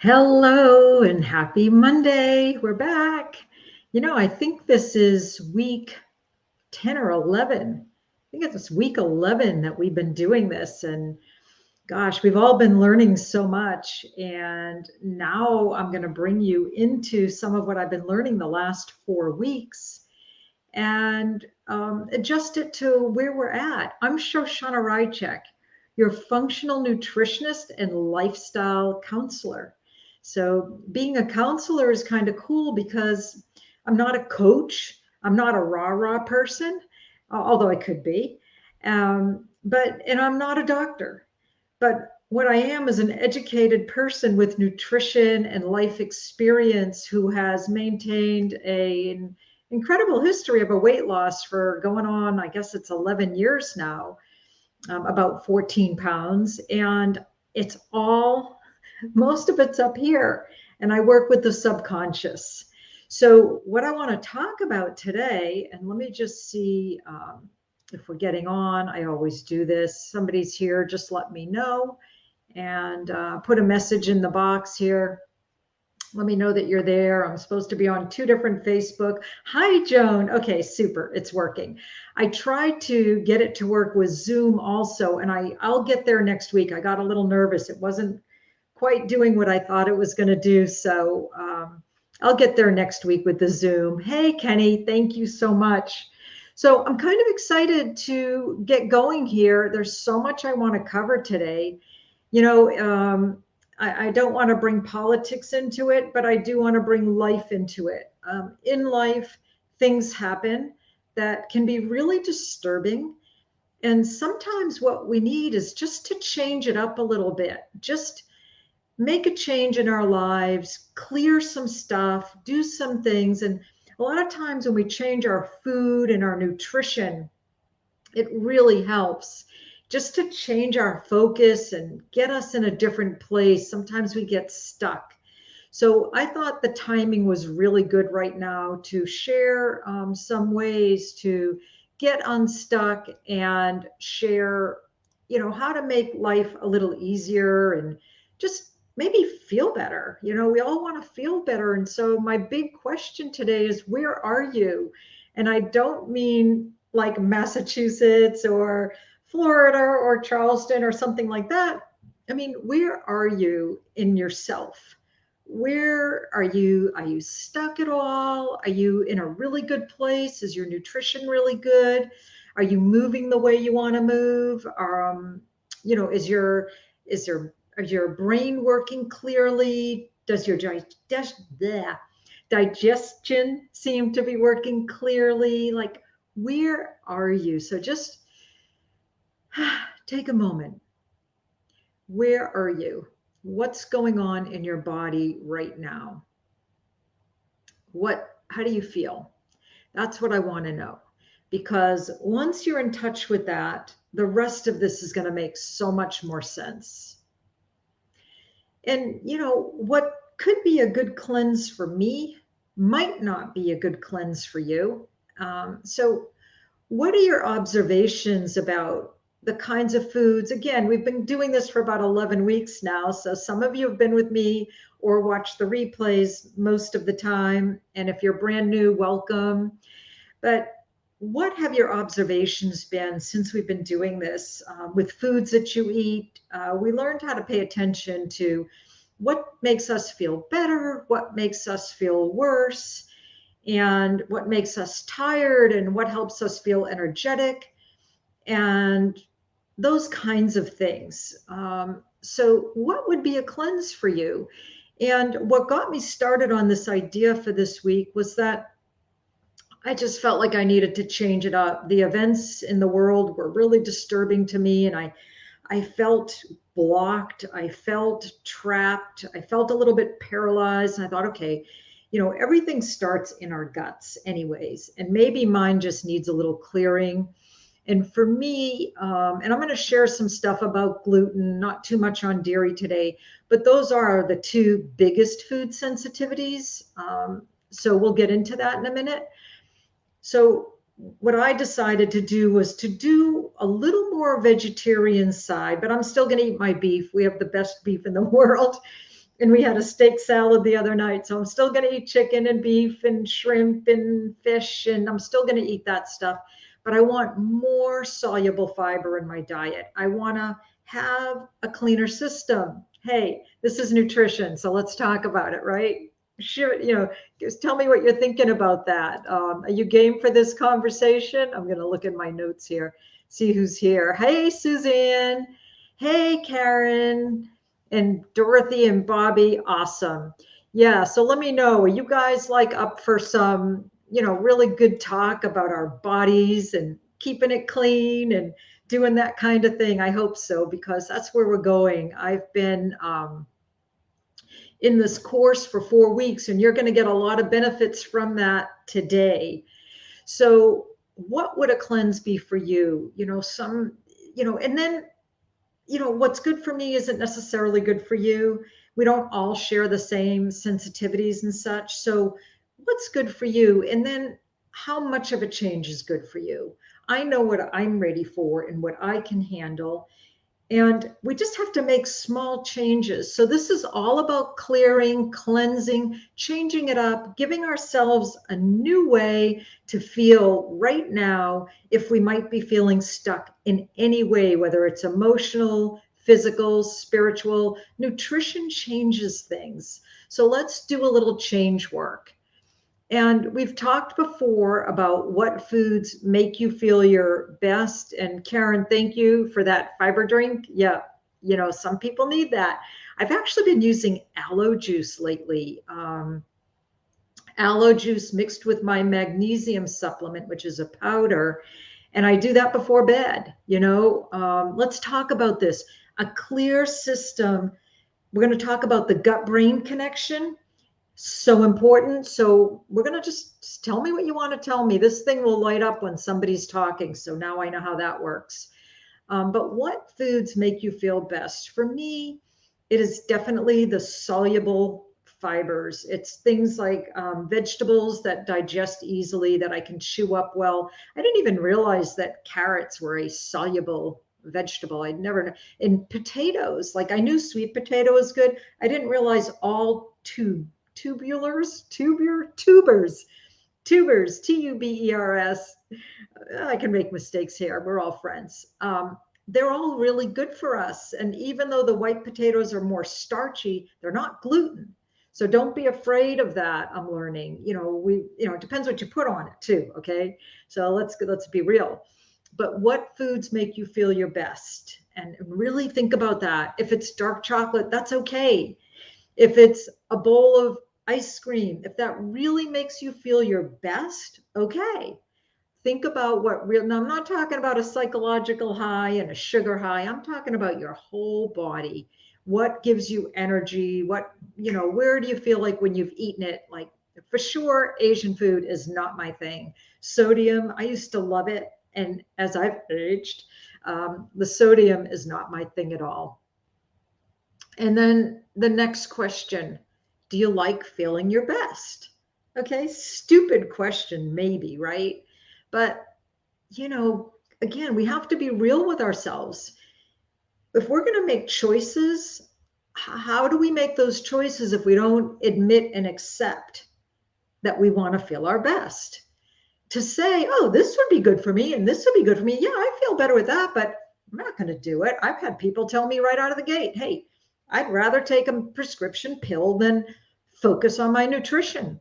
Hello and happy Monday. We're back. I think this is week 10 or 11. I think it's week 11 that we've been doing this. And gosh, we've all been learning so much. And now I'm going to bring you into some of what I've been learning the last 4 weeks and adjust it to where we're at. I'm Shoshana Rychek, your functional nutritionist and lifestyle counselor. So being a counselor is kind of cool because I'm not a coach. I'm not a rah-rah person, although I could be. And I'm not a doctor. But what I am is an educated person with nutrition and life experience who has maintained an incredible history of a weight loss for going on, I guess it's 11 years now, about 14 pounds. And it's all, most of it's up here. And I work with the subconscious. So, what I want to talk about today, and let me just see if we're getting on. I always do this. Somebody's here, just let me know and put a message in the box here. Let me know that you're there. I'm supposed to be on 2 different Facebook. Hi, Joan. Okay, super. It's working. I tried to get it to work with Zoom also, and I'll get there next week. I got a little nervous. It wasn't quite doing what I thought it was going to do. So I'll get there next week with the Zoom. Hey, Kenny, thank you so much. So I'm kind of excited to get going here. There's so much I want to cover today. I don't want to bring politics into it, but I do want to bring life into it. In life, things happen that can be really disturbing. And sometimes what we need is just to change it up a little bit, just make a change in our lives, clear some stuff, do some things. And a lot of times when we change our food and our nutrition, it really helps just to change our focus and get us in a different place. Sometimes we get stuck. So I thought the timing was really good right now to share some ways to get unstuck and share, how to make life a little easier and just maybe feel better. We all want to feel better. And so my big question today is, where are you? And I don't mean like Massachusetts or Florida or Charleston or something like that. I mean, where are you in yourself? Where are you? Are you stuck at all? Are you in a really good place? Is your nutrition really good? Are you moving the way you want to move? Is your brain working clearly? Does your digestion seem to be working clearly? Like, where are you? So just take a moment. Where are you? What's going on in your body right now? How do you feel? That's what I want to know. Because once you're in touch with that, the rest of this is going to make so much more sense. And, what could be a good cleanse for me might not be a good cleanse for you. So what are your observations about the kinds of foods? Again, we've been doing this for about 11 weeks now. So some of you have been with me or watched the replays most of the time. And if you're brand new, welcome. But what have your observations been since we've been doing this with foods that you eat? We learned how to pay attention to what makes us feel better, what makes us feel worse, and what makes us tired, and what helps us feel energetic, and those kinds of things. So what would be a cleanse for you? And what got me started on this idea for this week was that I just felt like I needed to change it up. The events in the world were really disturbing to me, and I felt blocked. I felt trapped. I felt a little bit paralyzed. And I thought, okay, everything starts in our guts anyways, and maybe mine just needs a little clearing. And for me, and I'm going to share some stuff about gluten, not too much on dairy today, but those are the 2 biggest food sensitivities. So we'll get into that in a minute. So what I decided to do was to do a little more vegetarian side, but I'm still going to eat my beef. We have the best beef in the world. And we had a steak salad the other night. So I'm still going to eat chicken and beef and shrimp and fish, and I'm still going to eat that stuff. But I want more soluble fiber in my diet. I want to have a cleaner system. Hey, this is nutrition, so let's talk about it, right? Sure, just tell me what you're thinking about that. Are you game for this conversation? I'm going to look at my notes here, see who's here. Hey, Suzanne. Hey, Karen and Dorothy and Bobby. Awesome. Yeah. So let me know, are you guys like up for some, really good talk about our bodies and keeping it clean and doing that kind of thing? I hope so, because that's where we're going. I've been in this course for 4 weeks, and you're going to get a lot of benefits from that today. So what would a cleanse be for you? And then what's good for me isn't necessarily good for you. We don't all share the same sensitivities and such. So what's good for you? And then how much of a change is good for you? I know what I'm ready for and what I can handle. And we just have to make small changes. So this is all about clearing, cleansing, changing it up, giving ourselves a new way to feel right now if we might be feeling stuck in any way, whether it's emotional, physical, spiritual. Nutrition changes things. So let's do a little change work. And we've talked before about what foods make you feel your best. And Karen, thank you for that fiber drink. Yeah, some people need that. I've actually been using aloe juice lately. Aloe juice mixed with my magnesium supplement, which is a powder. And I do that before bed. Let's talk about this. A clear system. We're going to talk about the gut-brain connection. So important. So we're going to just tell me what you want to tell me. This thing will light up when somebody's talking. So now I know how that works. But what foods make you feel best? For me, it is definitely the soluble fibers. It's things like vegetables that digest easily, that I can chew up well. I didn't even realize that carrots were a soluble vegetable. I'd never, and potatoes, like I knew sweet potato is good. I didn't realize all tubers, tubers, I can make mistakes here. We're all friends. They're all really good for us. And even though the white potatoes are more starchy, they're not gluten. So don't be afraid of that. I'm learning, it depends what you put on it too. Okay. So let's be real. But what foods make you feel your best? And really think about that. If it's dark chocolate, that's okay. If it's a bowl of ice cream, if that really makes you feel your best, okay. Think about now I'm not talking about a psychological high and a sugar high. I'm talking about your whole body. What gives you energy? Where do you feel like when you've eaten it? Like, for sure, Asian food is not my thing. Sodium, I used to love it. And as I've aged, the sodium is not my thing at all. And then the next question, do you like feeling your best? Okay, stupid question, maybe, right? But, again, we have to be real with ourselves. If we're going to make choices, how do we make those choices if we don't admit and accept that we want to feel our best? To say, oh, this would be good for me and this would be good for me. Yeah, I feel better with that, but I'm not going to do it. I've had people tell me right out of the gate, hey, I'd rather take a prescription pill than focus on my nutrition.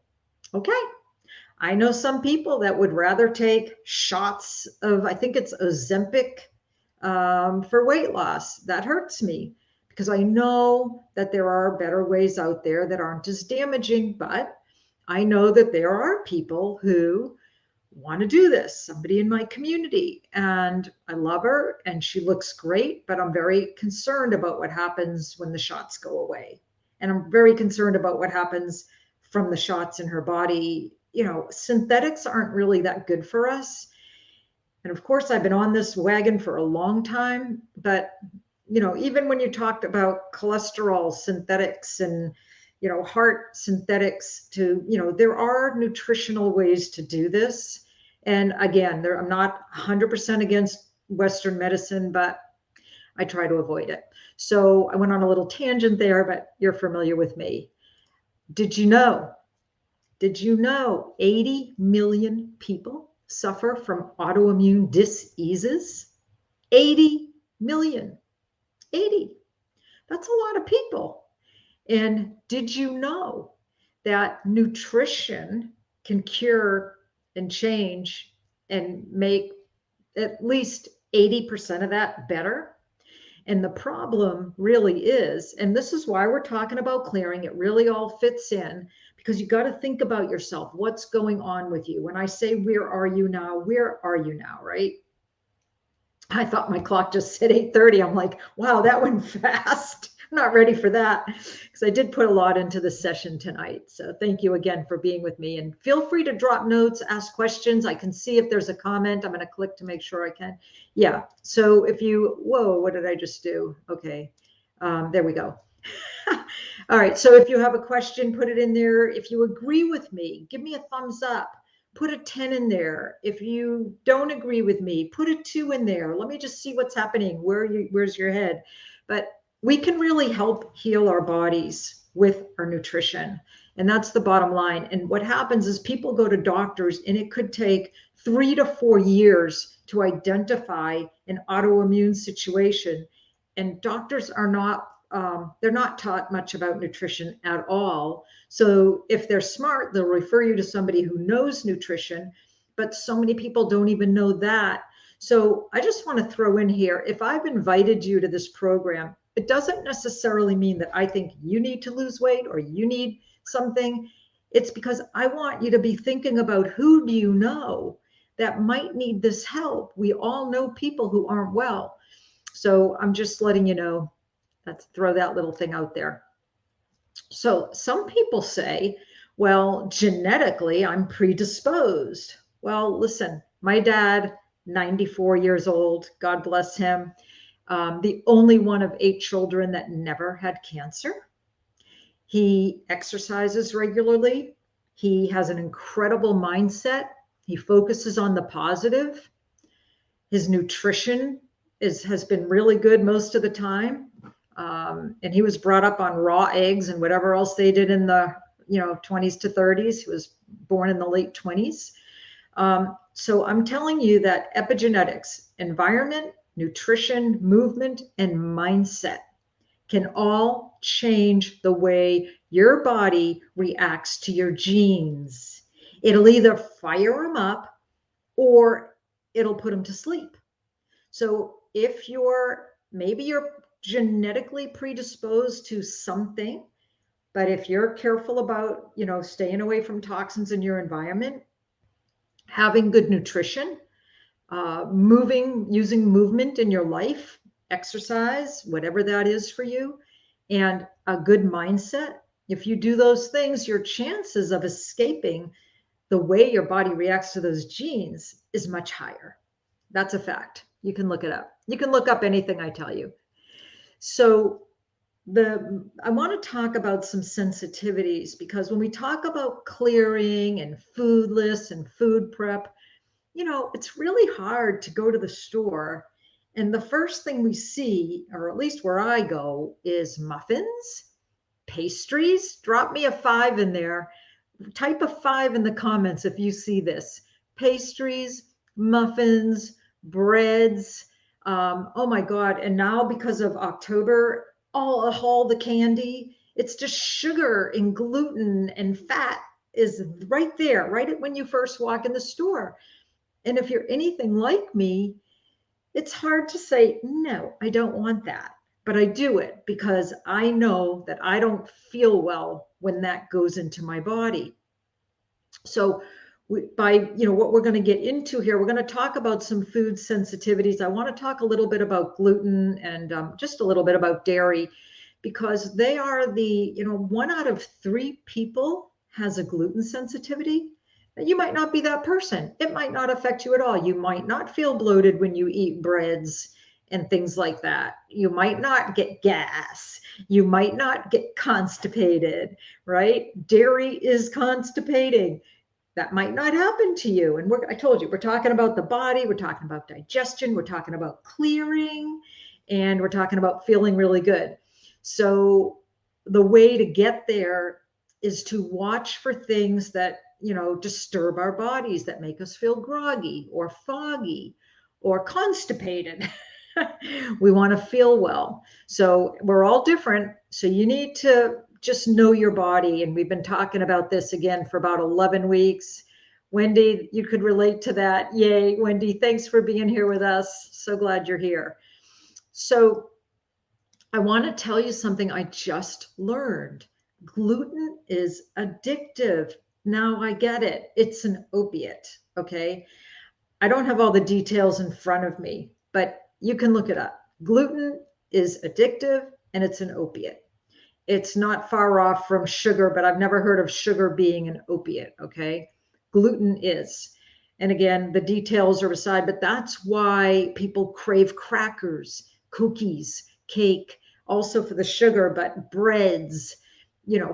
Okay. I know some people that would rather take shots of, I think it's Ozempic, for weight loss. That hurts me because I know that there are better ways out there that aren't as damaging, but I know that there are people who want to do this, somebody in my community, and I love her and she looks great, but I'm very concerned about what happens when the shots go away. And I'm very concerned about what happens from the shots in her body. Synthetics aren't really that good for us. And of course, I've been on this wagon for a long time, but even when you talked about cholesterol synthetics and heart synthetics there are nutritional ways to do this. And again, I'm not 100% against Western medicine, but I try to avoid it. So I went on a little tangent there, but you're familiar with me. Did you know? Did you know 80 million people suffer from autoimmune diseases? 80 million. 80. That's a lot of people. And did you know that nutrition can cure and change and make at least 80% of that better? And the problem really is, and this is why we're talking about clearing, it really all fits in because you got to think about yourself. What's going on with you? When I say, where are you now? Where are you now, right? I thought my clock just said 8:30. I'm like, wow, that went fast. I'm not ready for that because I did put a lot into the session tonight. So thank you again for being with me, and feel free to drop notes, ask questions. I can see if there's a comment. I'm going to click to make sure I can. Yeah. So if you, whoa, what did I just do? Okay. There we go. All right. So if you have a question, put it in there. If you agree with me, give me a thumbs up. Put a 10 in there. If you don't agree with me, put a 2 in there. Let me just see what's happening. Where's your head? But we can really help heal our bodies with our nutrition. And that's the bottom line. And what happens is people go to doctors, and it could take 3 to 4 years to identify an autoimmune situation. And doctors are not they're not taught much about nutrition at all. So if they're smart, they'll refer you to somebody who knows nutrition, but so many people don't even know that. So I just want to throw in here, if I've invited you to this program, it doesn't necessarily mean that I think you need to lose weight or you need something. It's because I want you to be thinking about, who do you know that might need this help? We all know people who aren't well. So I'm just letting you know. Let's throw that little thing out there. So some people say, well, genetically, I'm predisposed. Well, listen, my dad, 94 years old, God bless him, the only one of 8 children that never had cancer. He exercises regularly. He has an incredible mindset. He focuses on the positive. His nutrition has been really good most of the time. And he was brought up on raw eggs and whatever else they did in the 20s to 30s. He was born in the late 20s. So I'm telling you that epigenetics, environment, nutrition, movement, and mindset can all change the way your body reacts to your genes. It'll either fire them up or it'll put them to sleep. So if maybe you're genetically predisposed to something, but if you're careful about, staying away from toxins in your environment, having good nutrition, using movement in your life, exercise, whatever that is for you, and a good mindset, if you do those things, your chances of escaping the way your body reacts to those genes is much higher. That's a fact. You can look it up. You can look up anything I tell you. So I want to talk about some sensitivities, because when we talk about clearing and food lists and food prep, it's really hard to go to the store and the first thing we see, or at least where I go, is muffins, pastries. Drop me a 5 in there. Type a 5 in the comments if you see this. Pastries, muffins, breads. Oh my God. And now because of October, all the candy, it's just sugar and gluten and fat is right there, right when you first walk in the store. And if you're anything like me, it's hard to say, no, I don't want that. But I do it because I know that I don't feel well when that goes into my body. So what we're going to get into here, we're going to talk about some food sensitivities. I want to talk a little bit about gluten and just a little bit about dairy, because they are 1 out of 3 people has a gluten sensitivity. You might not be that person. It might not affect you at all. You might not feel bloated when you eat breads and things like that. You might not get gas. You might not get constipated, right? Dairy is constipating. That might not happen to you. And I told you, we're talking about the body. We're talking about digestion. We're talking about clearing. and we're talking about feeling really good. So the way to get there is to watch for things that, disturb our bodies, that make us feel groggy or foggy or constipated. We want to feel well. So we're all different. So you need to just know your body. And we've been talking about this again for about 11 weeks. Wendy, you could relate to that. Yay, Wendy, thanks for being here with us. So glad you're here. So I want to tell you something I just learned. Gluten is addictive. Now I get it. It's an opiate. Okay. I don't have all the details in front of me, but you can look it up. Gluten is addictive and it's an opiate. It's not far off from sugar, but I've never heard of sugar being an opiate. Okay. Gluten is. And again, the details are aside, but that's why people crave crackers, cookies, cake, also for the sugar, but breads,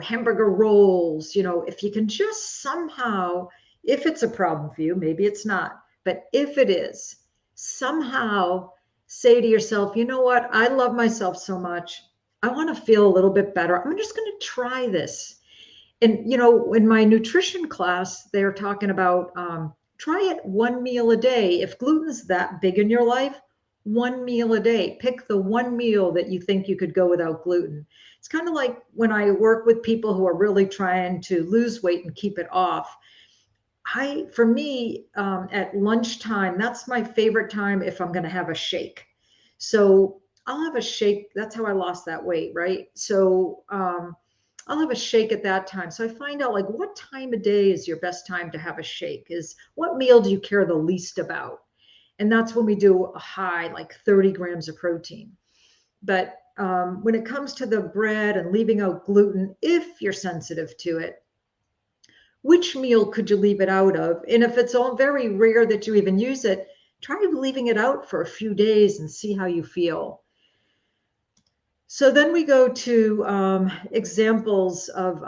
hamburger rolls, if you can just somehow, if it's a problem for you, maybe it's not, but if it is, somehow say to yourself, you know what? I love myself so much. I want to feel a little bit better. I'm just going to try this. And, in my nutrition class, they're talking about try it one meal a day. If gluten's that big in your life, one meal a day. Pick the one meal that you think you could go without gluten. It's kind of like when I work with people who are really trying to lose weight and keep it off. For me, at lunchtime, that's my favorite time if I'm going to have a shake. So I'll have a shake. That's how I lost that weight, right? So I'll have a shake at that time. So I find out like what time of day is your best time to have a shake? Is what meal do you care the least about? And that's when we do a high, like 30 grams of protein. But when it comes to the bread and leaving out gluten, if you're sensitive to it, which meal could you leave it out of? And if it's all very rare that you even use it, try leaving it out for a few days and see how you feel. So then we go to examples of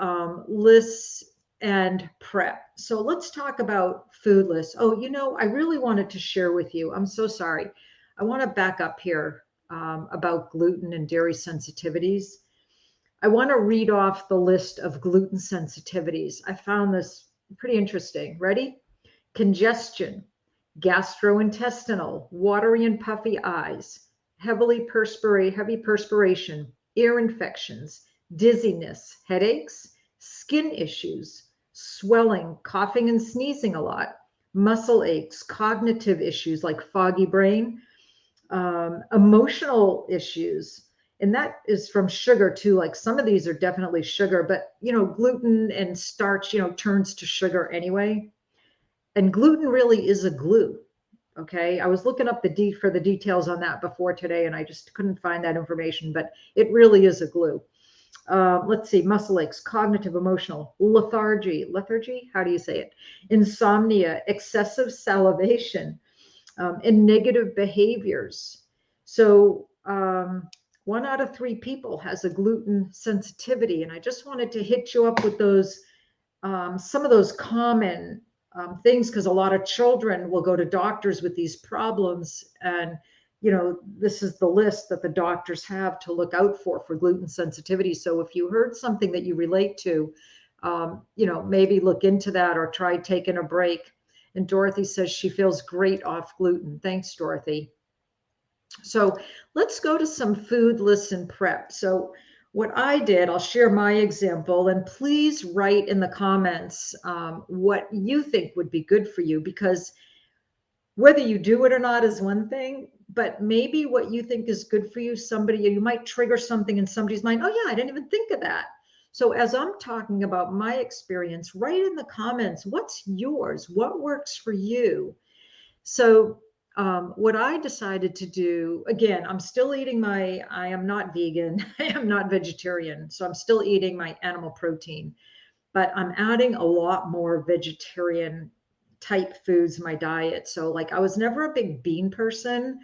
lists and prep. So let's talk about food lists. Oh, I really wanted to share with you. I'm so sorry. I want to back up here about gluten and dairy sensitivities. I want to read off the list of gluten sensitivities. I found this pretty interesting. Ready? Congestion, gastrointestinal, watery and puffy eyes, heavy perspiration, ear infections, dizziness, headaches, skin issues, swelling, coughing and sneezing a lot, muscle aches, cognitive issues like foggy brain, emotional issues. And that is from sugar too. Like some of these are definitely sugar, but gluten and starch, turns to sugar anyway. And gluten really is a glue. Okay. I was looking up for the details on that before today, and I just couldn't find that information, but it really is a glue. Let's see, muscle aches, cognitive, emotional, lethargy, how do you say it? Insomnia, excessive salivation, and negative behaviors. So 1 out of 3 people has a gluten sensitivity. And I just wanted to hit you up with those, some of those common things, because a lot of children will go to doctors with these problems. And, this is the list that the doctors have to look out for gluten sensitivity. So if you heard something that you relate to, maybe look into that or try taking a break. And Dorothy says she feels great off gluten. Thanks, Dorothy. So let's go to some food lists and prep. So what I did, I'll share my example, and please write in the comments what you think would be good for you, because whether you do it or not is one thing, but maybe what you think is good for you, you might trigger something in somebody's mind. Oh yeah, I didn't even think of that. So as I'm talking about my experience, write in the comments, what's yours? What works for you? So what I decided to do, again, I'm still eating I am not vegan, I am not vegetarian, so I'm still eating my animal protein, but I'm adding a lot more vegetarian type foods in my diet. So like I was never a big bean person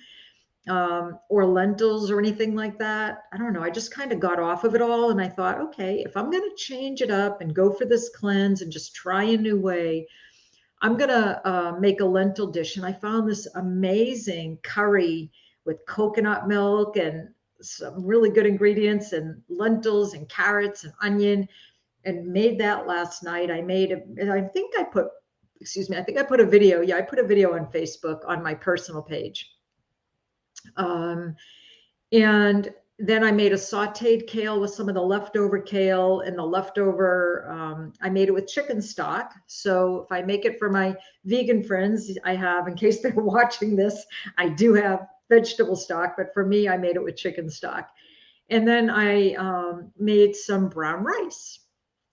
or lentils or anything like that. I don't know. I just kind of got off of it all. And I thought, okay, if I'm going to change it up and go for this cleanse and just try a new way, I'm going to make a lentil dish. And I found this amazing curry with coconut milk and some really good ingredients and lentils and carrots and onion, and made that last night. I made it, and I think I put, excuse me, I think I put a video. Yeah, I put a video on Facebook on my personal page. And then I made a sauteed kale with some of the leftover kale and the leftover, I made it with chicken stock. So if I make it for my vegan friends, I have, in case they're watching this, I do have vegetable stock, but for me, I made it with chicken stock. And then I made some brown rice,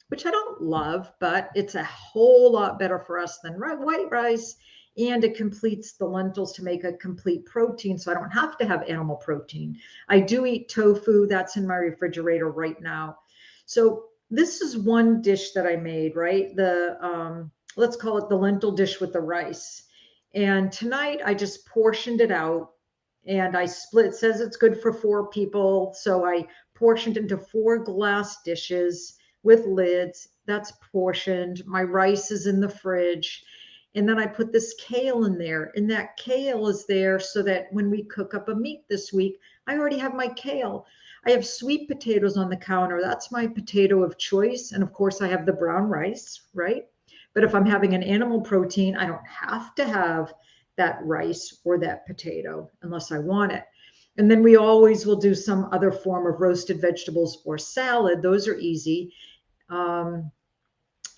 which I don't love, but it's a whole lot better for us than white rice. And it completes the lentils to make a complete protein. So I don't have to have animal protein. I do eat tofu. That's in my refrigerator right now. So this is one dish that I made, right? Let's call it the lentil dish with the rice. And tonight I just portioned it out and I split. It says it's good for 4 people. So I portioned into 4 glass dishes with lids. That's portioned. My rice is in the fridge. And then I put this kale in there, and that kale is there so that when we cook up a meat this week, I already have my kale. I have sweet potatoes on the counter. That's my potato of choice. And of course, I have the brown rice, right? But if I'm having an animal protein, I don't have to have that rice or that potato unless I want it. And then we always will do some other form of roasted vegetables or salad. Those are easy.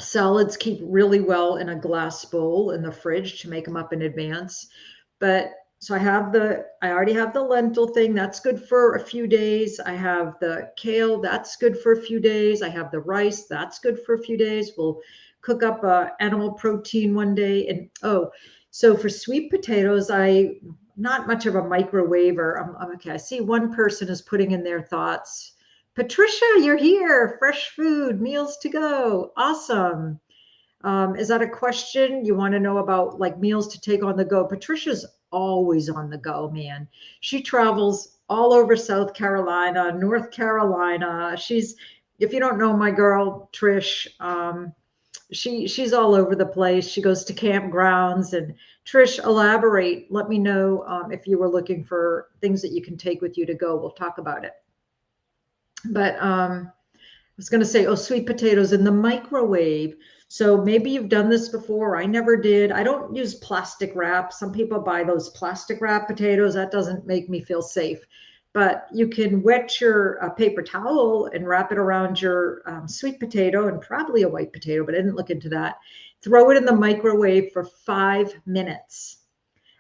Salads keep really well in a glass bowl in the fridge to make them up in advance. But so I already have the lentil thing. That's good for a few days. I have the kale. That's good for a few days. I have the rice. That's good for a few days. We'll cook up animal protein one day. And so for sweet potatoes, not much of a microwaver. Okay, I see one person is putting in their thoughts. Patricia, you're here. Fresh food, meals to go. Awesome. Is that a question you want to know about, like meals to take on the go? Patricia's always on the go, man. She travels all over South Carolina, North Carolina. If you don't know my girl, Trish, she's all over the place. She goes to campgrounds. And Trish, elaborate. Let me know if you were looking for things that you can take with you to go. We'll talk about it. But I was going to say, sweet potatoes in the microwave. So maybe you've done this before. I never did. I don't use plastic wrap. Some people buy those plastic wrap potatoes. That doesn't make me feel safe. But you can wet your paper towel and wrap it around your sweet potato, and probably a white potato, but I didn't look into that. Throw it in the microwave for 5 minutes.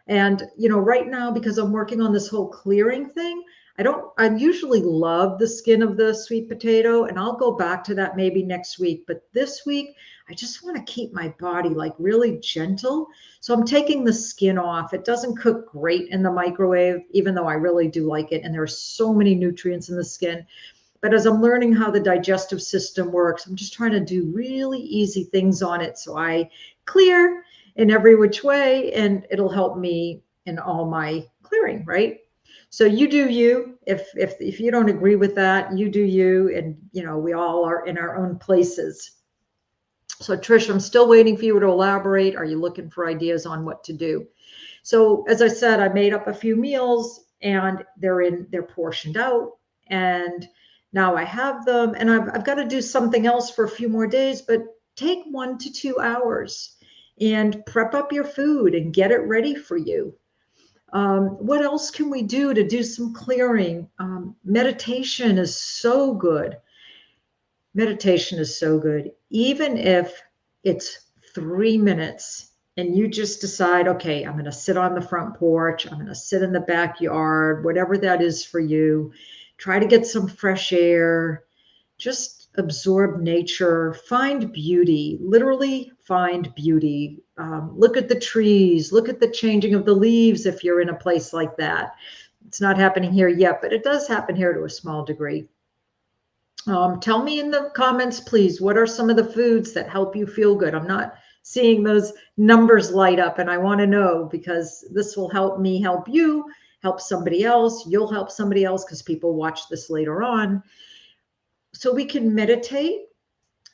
And, right now, because I'm working on this whole clearing thing, I usually love the skin of the sweet potato, and I'll go back to that maybe next week. But this week, I just want to keep my body like really gentle. So I'm taking the skin off. It doesn't cook great in the microwave, even though I really do like it. And there are so many nutrients in the skin. But as I'm learning how the digestive system works, I'm just trying to do really easy things on it. So I clear in every which way, and it'll help me in all my clearing, right? So you do you. If you don't agree with that, you do you. And, we all are in our own places. So Trish, I'm still waiting for you to elaborate. Are you looking for ideas on what to do? So as I said, I made up a few meals and they're portioned out. And now I have them, and I've got to do something else for a few more days, but take 1 to 2 hours and prep up your food and get it ready for you. What else can we do to do some clearing? Meditation is so good. Meditation is so good. Even if it's 3 minutes and you just decide, okay, I'm going to sit on the front porch. I'm going to sit in the backyard, whatever that is for you. Try to get some fresh air. Just absorb nature. Find beauty. Literally find beauty. Look at the trees. Look at the changing of the leaves if you're in a place like that. It's not happening here yet, but it does happen here to a small degree. Tell me in the comments, please, what are some of the foods that help you feel good? I'm not seeing those numbers light up, and I want to know, because this will help me help you, help somebody else. You'll help somebody else because people watch this later on. So we can meditate.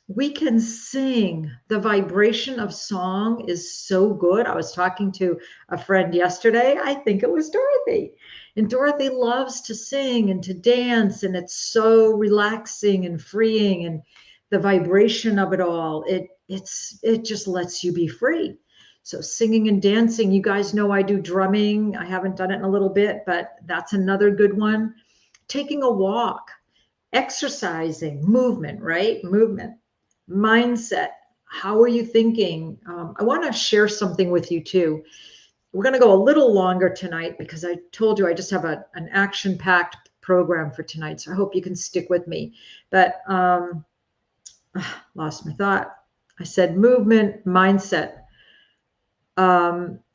We can sing. The vibration of song is so good. I was talking to a friend yesterday. I think it was Dorothy. And Dorothy loves to sing and to dance, and it's so relaxing and freeing. And the vibration of it all, it just lets you be free. So singing and dancing, you guys know I do drumming. I haven't done it in a little bit, but that's another good one. Taking a walk, exercising, movement, right? Movement, mindset. How are you thinking? I want to share something with you too. We're going to go a little longer tonight because I told you I just have an action-packed program for tonight. So I hope you can stick with me. But lost my thought. I said movement, mindset.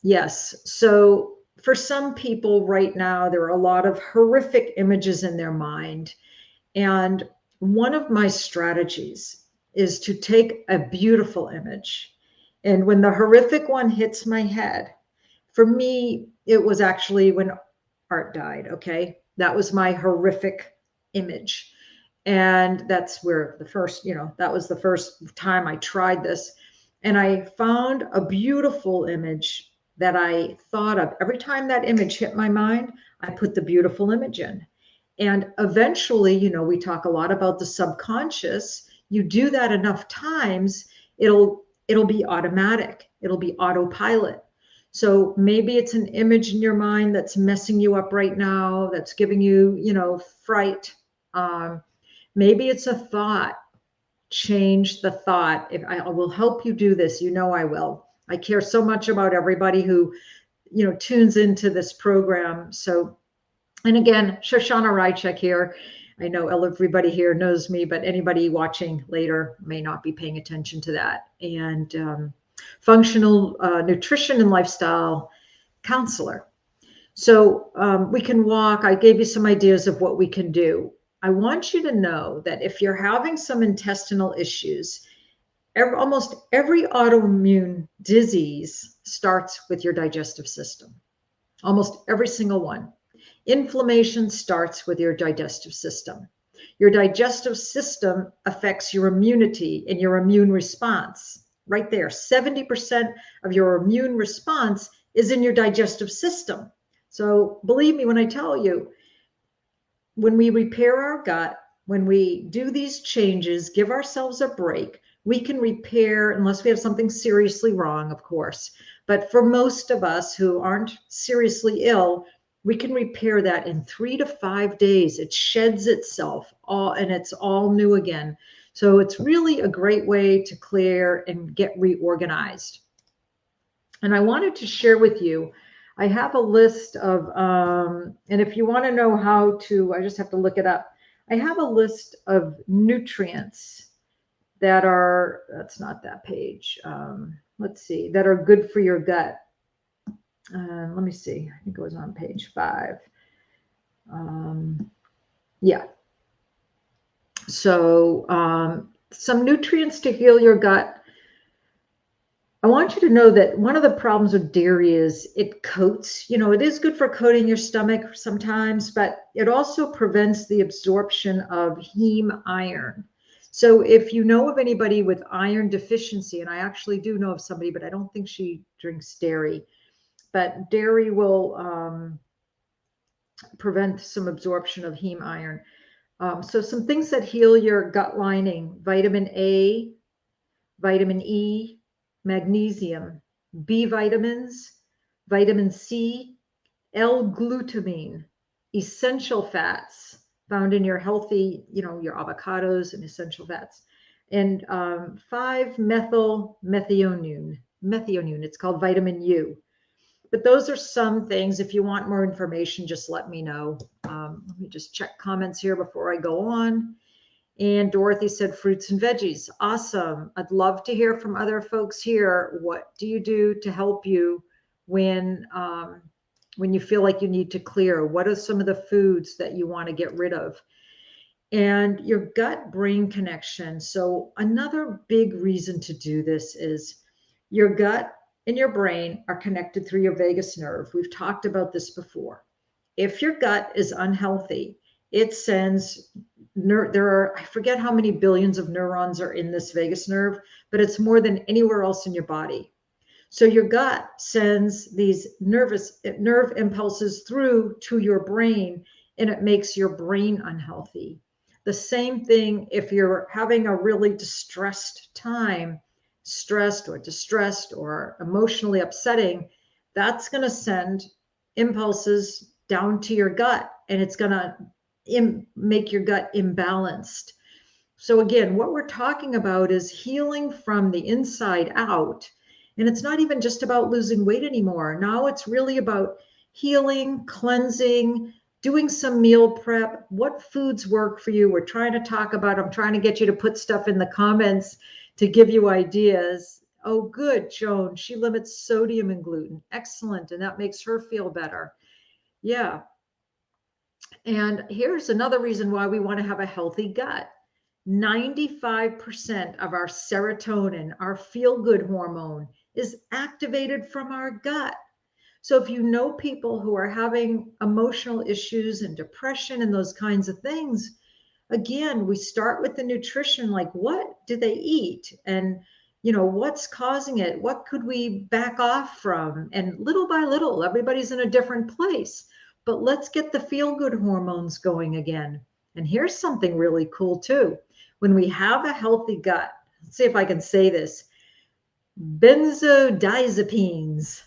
Yes. So for some people right now, there are a lot of horrific images in their mind. And one of my strategies is to take a beautiful image. And when the horrific one hits my head, for me, it was actually when Art died. Okay. That was my horrific image. And that's where the first, that was the first time I tried this. And I found a beautiful image that I thought of. Every time that image hit my mind, I put the beautiful image in. And eventually, we talk a lot about the subconscious. You do that enough times, it'll be automatic. It'll be autopilot. So maybe it's an image in your mind that's messing you up right now, that's giving you, fright. Maybe it's a thought. Change the thought. If I will help you do this, I will. I care so much about everybody who, tunes into this program. So, and again, Shoshana Rychek here. I know everybody here knows me, but anybody watching later may not be paying attention to that. And functional nutrition and lifestyle counselor. So we can walk. I gave you some ideas of what we can do. I want you to know that if you're having some intestinal issues, almost every autoimmune disease starts with your digestive system. Almost every single one. Inflammation starts with your digestive system. Your digestive system affects your immunity and your immune response. Right there, 70% of your immune response is in your digestive system. So believe me when I tell you, when we repair our gut, when we do these changes, give ourselves a break, we can repair, unless we have something seriously wrong, of course. But for most of us who aren't seriously ill, we can repair that in 3 to 5 days. It sheds itself and it's all new again. So it's really a great way to clear and get reorganized. And I wanted to share with you, I have a list of, and if you want to know how to, I just have to look it up. I have a list of nutrients that are, that's not that page. Let's see, that are good for your gut. Let me see, I think it was on page 5. Yeah. So some nutrients to heal your gut. I want you to know that one of the problems with dairy is it coats, it is good for coating your stomach sometimes, but it also prevents the absorption of heme iron. So if you know of anybody with iron deficiency, and I actually do know of somebody, but I don't think she drinks dairy, but dairy will prevent some absorption of heme iron. So some things that heal your gut lining: vitamin A, vitamin E, magnesium, B vitamins, vitamin C, L-glutamine, essential fats found in your healthy, your avocados and essential fats, and 5-methyl-methionine. It's called vitamin U. But those are some things. If you want more information, just let me know. Let me just check comments here before I go on. And Dorothy said fruits and veggies. Awesome. I'd love to hear from other folks here. What do you do to help you when you feel like you need to clear? What are some of the foods that you want to get rid of? And your gut-brain connection. So another big reason to do this is your gut and your brain are connected through your vagus nerve. We've talked about this before. If your gut is unhealthy, it sends there are, I forget how many billions of neurons are in this vagus nerve, but it's more than anywhere else in your body. So your gut sends these nerve impulses through to your brain, and it makes your brain unhealthy. The same thing if you're having a really distressed time, stressed or distressed or emotionally upsetting, that's going to send impulses down to your gut, and it's going to make your gut imbalanced. So again, what we're talking about is healing from the inside out. And it's not even just about losing weight anymore. Now it's really about healing, cleansing, doing some meal prep. What foods work for you? We're trying to talk about, I'm trying to get you to put stuff in the comments to give you ideas. Oh, good, Joan. She limits sodium and gluten. Excellent. And that makes her feel better. Yeah. And here's another reason why we want to have a healthy gut. 95% of our serotonin, our feel-good hormone, is activated from our gut. So if you know people who are having emotional issues and depression and those kinds of things, again, we start with the nutrition, like what do they eat? And what's causing it? What could we back off from? And little by little, everybody's in a different place. But let's get the feel-good hormones going again. And here's something really cool too. When we have a healthy gut, let's see if I can say this, benzodiazepines,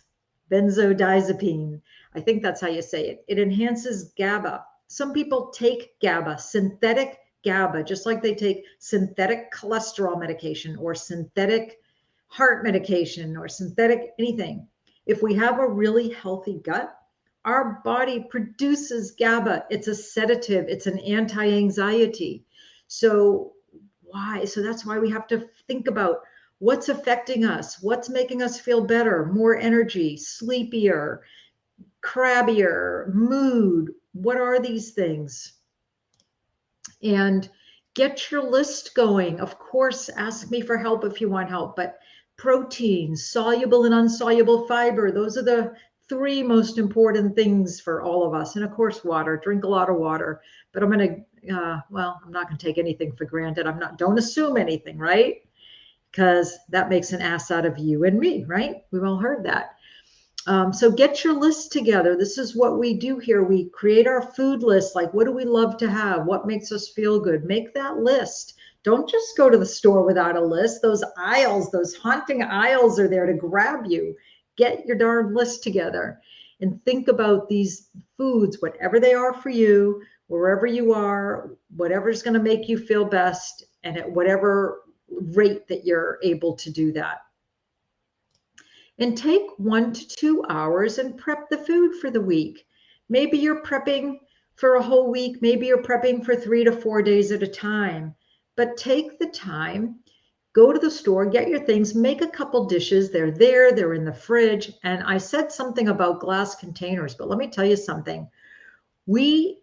I think that's how you say it. It enhances GABA. Some people take GABA, synthetic GABA, just like they take synthetic cholesterol medication or synthetic heart medication or synthetic anything. If we have a really healthy gut, our body produces GABA. It's a sedative. It's an anti-anxiety. So why? So that's why we have to think about what's affecting us, what's making us feel better, more energy, sleepier, crabbier, mood. What are these things? And get your list going. Of course, ask me for help if you want help, but protein, soluble and insoluble fiber, those are the 3 most important things for all of us. And of course, water, drink a lot of water. But I'm going to, I'm not going to take anything for granted. Don't assume anything, right? Because that makes an ass out of you and me, right? We've all heard that. So get your list together. This is what we do here. We create our food list. Like, what do we love to have? What makes us feel good? Make that list. Don't just go to the store without a list. Those aisles, those haunting aisles are there to grab you. Get your darn list together and think about these foods, whatever they are for you, wherever you are, whatever's going to make you feel best, and at whatever rate that you're able to do that. And take 1 to 2 hours and prep the food for the week. Maybe you're prepping for a whole week. Maybe you're prepping for 3 to 4 days at a time. But take the time, go to the store, get your things, make a couple dishes. They're there, they're in the fridge. And I said something about glass containers, but let me tell you something. We,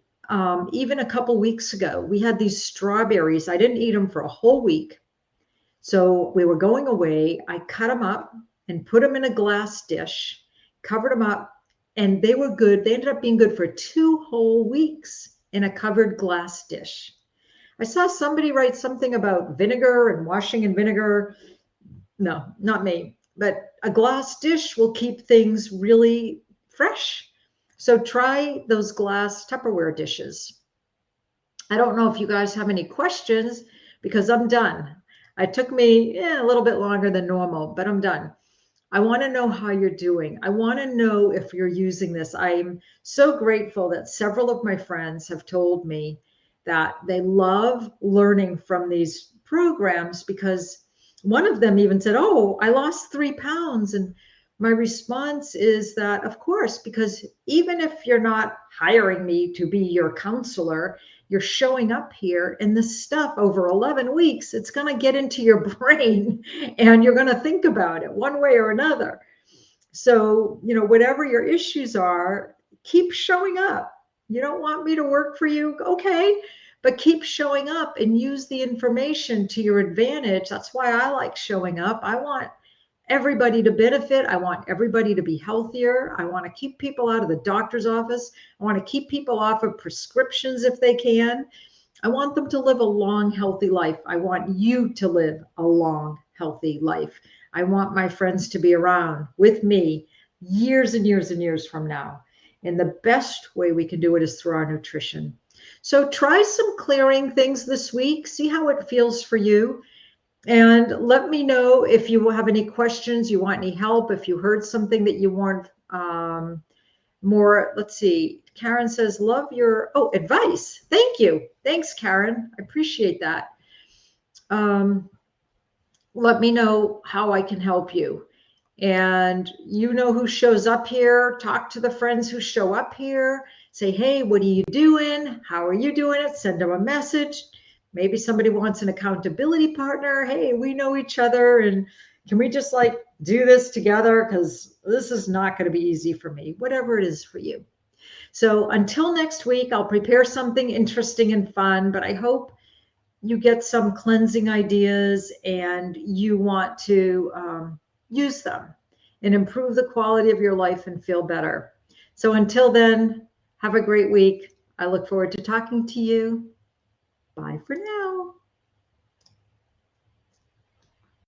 even a couple weeks ago, we had these strawberries. I didn't eat them for a whole week. So we were going away. I cut them up and put them in a glass dish, covered them up, and they were good. They ended up being good for 2 whole weeks in a covered glass dish. I saw somebody write something about vinegar and washing in vinegar. No, not me, but a glass dish will keep things really fresh. So try those glass Tupperware dishes. I don't know if you guys have any questions because I'm done. It took me a little bit longer than normal, but I'm done. I want to know how you're doing. I want to know if you're using this. I'm so grateful that several of my friends have told me that they love learning from these programs, because one of them even said, oh, I lost 3 pounds. And my response is that, of course, because even if you're not hiring me to be your counselor, you're showing up here, and this stuff over 11 weeks, it's going to get into your brain and you're going to think about it one way or another. So, whatever your issues are, keep showing up. You don't want me to work for you? Okay, but keep showing up and use the information to your advantage. That's why I like showing up. I want everybody to benefit. I want everybody to be healthier. I want to keep people out of the doctor's office. I want to keep people off of prescriptions if they can. I want them to live a long, healthy life. I want you to live a long, healthy life. I want my friends to be around with me years and years and years from now. And the best way we can do it is through our nutrition. So try some clearing things this week. See how it feels for you. And let me know if you have any questions, you want any help, if you heard something that you want more. Let's see. Karen says, love your, advice. Thank you. Thanks, Karen. I appreciate that. Let me know how I can help you. And you know who shows up here. Talk to the friends who show up here. Say, hey, what are you doing? How are you doing it? Send them a message. Maybe somebody wants an accountability partner. Hey, we know each other, and can we just like do this together? Because this is not going to be easy for me, whatever it is for you. So until next week, I'll prepare something interesting and fun, but I hope you get some cleansing ideas and you want to use them and improve the quality of your life and feel better. So until then, have a great week. I look forward to talking to you. Bye for now.